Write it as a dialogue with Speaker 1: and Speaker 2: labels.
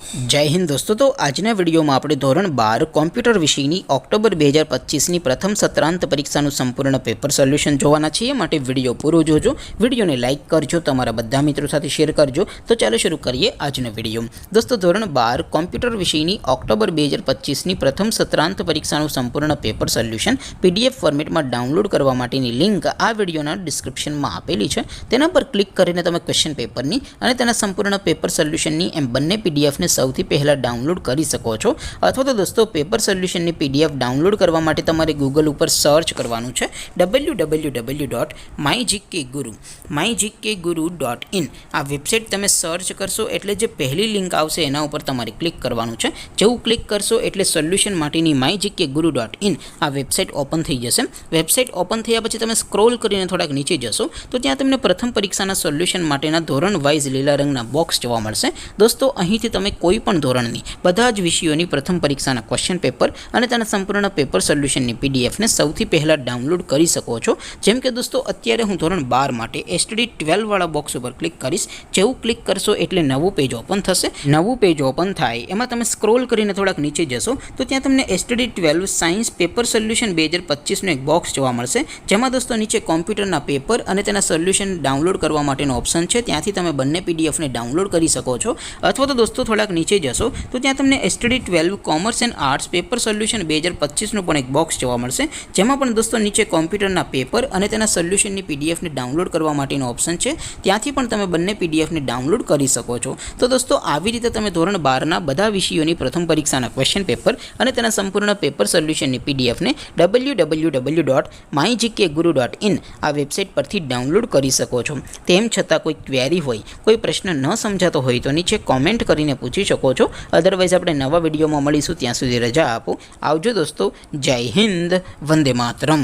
Speaker 1: जय हिंद दोस्तों। तो आजना विडियो में આપણે ધોરણ 12 કોમ્પ્યુટર વિષયની ઓક્ટોબર 2025ની પ્રથમ સત્રાંત પરીક્ષાનું સંપૂર્ણ પેપર સોલ્યુશન જોવાના છીએ। માટે વિડિયો પૂરો જોજો, વિડિયોને લાઈક કરજો, તમારા બધા મિત્રો સાથે શેર કરજો। તો ચાલો શરૂ કરીએ આજનો વિડિયો। દોસ્તો ધોરણ 12 કોમ્પ્યુટર વિષયની ઓક્ટોબર 2025ની પ્રથમ સત્રાંત પરીક્ષાનું સંપૂર્ણ પેપર સોલ્યુશન PDF ફોર્મેટમાં ડાઉનલોડ કરવા માટેની લિંક આ વિડિયોના ડિસ્ક્રિપ્શનમાં આપેલી છે। તેના પર ક્લિક કરીને તમે ક્વેશ્ચન પેપરની અને તેના સંપૂર્ણ પેપર સોલ્યુશનની એમ બંને PDF ને સૌથી પહેલા ડાઉનલોડ કરી શકો છો। અથવા તો દોસ્તો પેપર સોલ્યુશનની PDF ડાઉનલોડ કરવા માટે તમારે ગૂગલ ઉપર સર્ચ કરવાનું છે www.mygkguru.in। આ વેબસાઇટ તમે સર્ચ કરશો એટલે જે પહેલી લિંક આવશે એના ઉપર તમારે ક્લિક કરવાનું છે। જેવું ક્લિક કરશો એટલે સોલ્યુશન માટેની mygkguru.in આ વેબસાઇટ ઓપન થઈ જશે। વેબસાઇટ ઓપન થયા પછી તમે સ્ક્રોલ કરીને થોડાક નીચે જશો તો ત્યાં તમને પ્રથમ પરીક્ષાના સોલ્યુશન માટેના ધોરણ વાઇઝ લીલા રંગના બોક્સ જોવા મળશે। દોસ્તો અહીંથી તમે કોઈ પણ ધોરણની બધા જ વિષયોની પ્રથમ પરીક્ષાના ક્વેશ્ચન પેપર અને તેના સંપૂર્ણ પેપર સોલ્યુશનની PDF ને સૌથી પહેલા ડાઉનલોડ કરી શકો છો। જેમ કે દોસ્તો અત્યારે હું ધોરણ 12 માટે STD12 વાળા બોક્સ ઉપર ક્લિક કરીશ। જેવું ક્લિક કરશો એટલે નવું પેજ ઓપન થશે। નવું પેજ ઓપન થાય એમાં તમે સ્ક્રોલ કરીને થોડાક નીચે જશો તો ત્યાં તમને STD12 સાયન્સ પેપર સોલ્યુશન 2025 નો એક બોક્સ જોવા મળશે। જેમાં દોસ્તો નીચે કોમ્પ્યુટરના પેપર અને તેના સોલ્યુશન ડાઉનલોડ કરવા માટેનો ઓપ્શન છે। ત્યાંથી તમે બંને PDF ને ડાઉનલોડ કરી શકો છો। અથવા તો દોસ્તો થોડાક નીચે જશો તો ત્યાં તમને STD12 commerce and arts paper solution 2025 નું પણ એક બોક્સ જોવા મળશે। જેમાં પણ દોસ્તો નીચે કોમ્પ્યુટરના પેપર અને તેના સોલ્યુશનની PDF ને ડાઉનલોડ કરવા માટેનો ઓપ્શન છે। ત્યાંથી પણ તમે બંને PDF ને ડાઉનલોડ કરી શકો છો। તો દોસ્તો આવી રીતે તમે ધોરણ 12 ના બધા વિષયોની પ્રથમ પરીક્ષાના ક્વેશ્ચન પેપર અને તેના સંપૂર્ણ પેપર સોલ્યુશનની PDF ને www.mygkguru.in આ વેબસાઇટ પરથી ડાઉનલોડ કરી શકો છો। તેમ છતાં કોઈ ક્વેરી હોય, કોઈ પ્રશ્ન ન સમજાતો હોય તો નીચે કોમેન્ટ કરીને પૂછી શકો છો। અદરવાઇઝ આપણે નવા વિડીયોમાં મળીશું, ત્યાં સુધી રજા આપો। આવજો દોસ્તો। જય હિન્દ, વંદે માતરમ।